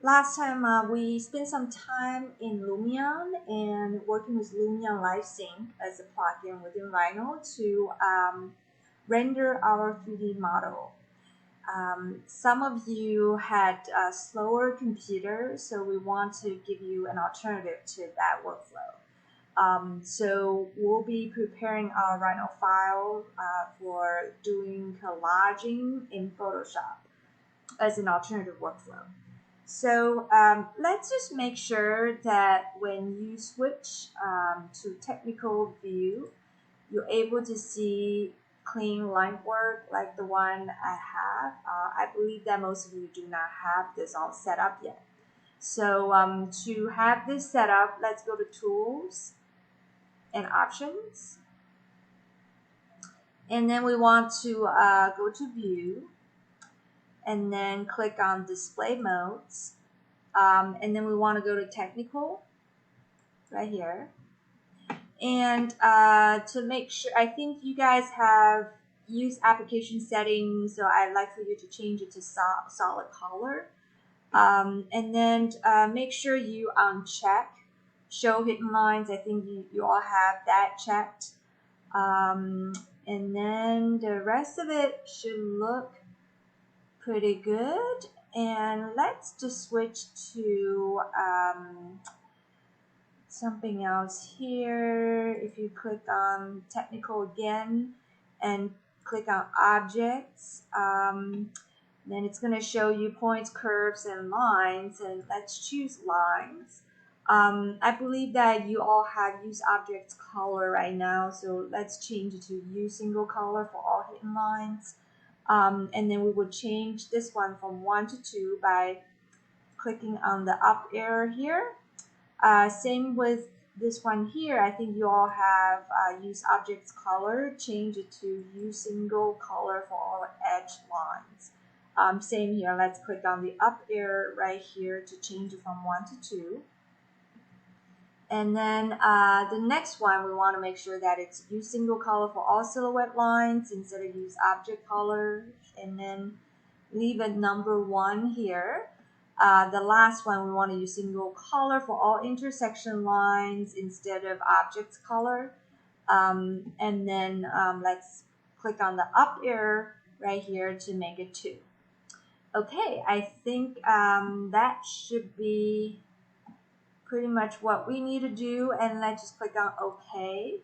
Last time we spent some time in Lumion and working with Lumion Live Sync as a plugin within Rhino to render our 3D model. Some of you had a slower computer, so we want to give you an alternative to that workflow. So we'll be preparing our Rhino file for doing collaging in Photoshop as an alternative workflow. So let's just make sure that when you switch to technical view, you're able to see clean line work like the one I have. I believe that most of you do not have this all set up yet. So to have this set up, let's go to Tools and Options. And then we want to go to View and then click on Display Modes. And then we want to go to Technical right here. And to make sure, I think you guys have used application settings, so I'd like for you to change it to solid color. And then make sure you uncheck show hidden lines. I think you all have that checked. And then the rest of it should look pretty good. And let's just switch to something else here. If you click on technical again and click on objects, then it's going to show you points, curves, and lines. And let's choose lines. I believe that you all have use objects color right now, so let's change it to use single color for all hidden lines. And then we would change this one from 1 to 2 by clicking on the up arrow here. Same with this one here. I think you all have use objects color. Change it to use single color for all edge lines. Same here. Let's click on the up arrow right here to change it from 1 to 2. And then the next one, we want to make sure that it's use single color for all silhouette lines instead of use object color. And then leave it number 1 here. The last one, we want to use single color for all intersection lines instead of objects color. And then let's click on the up arrow right here to make it 2. Okay, I think that should be pretty much what we need to do. And let's just click on OK.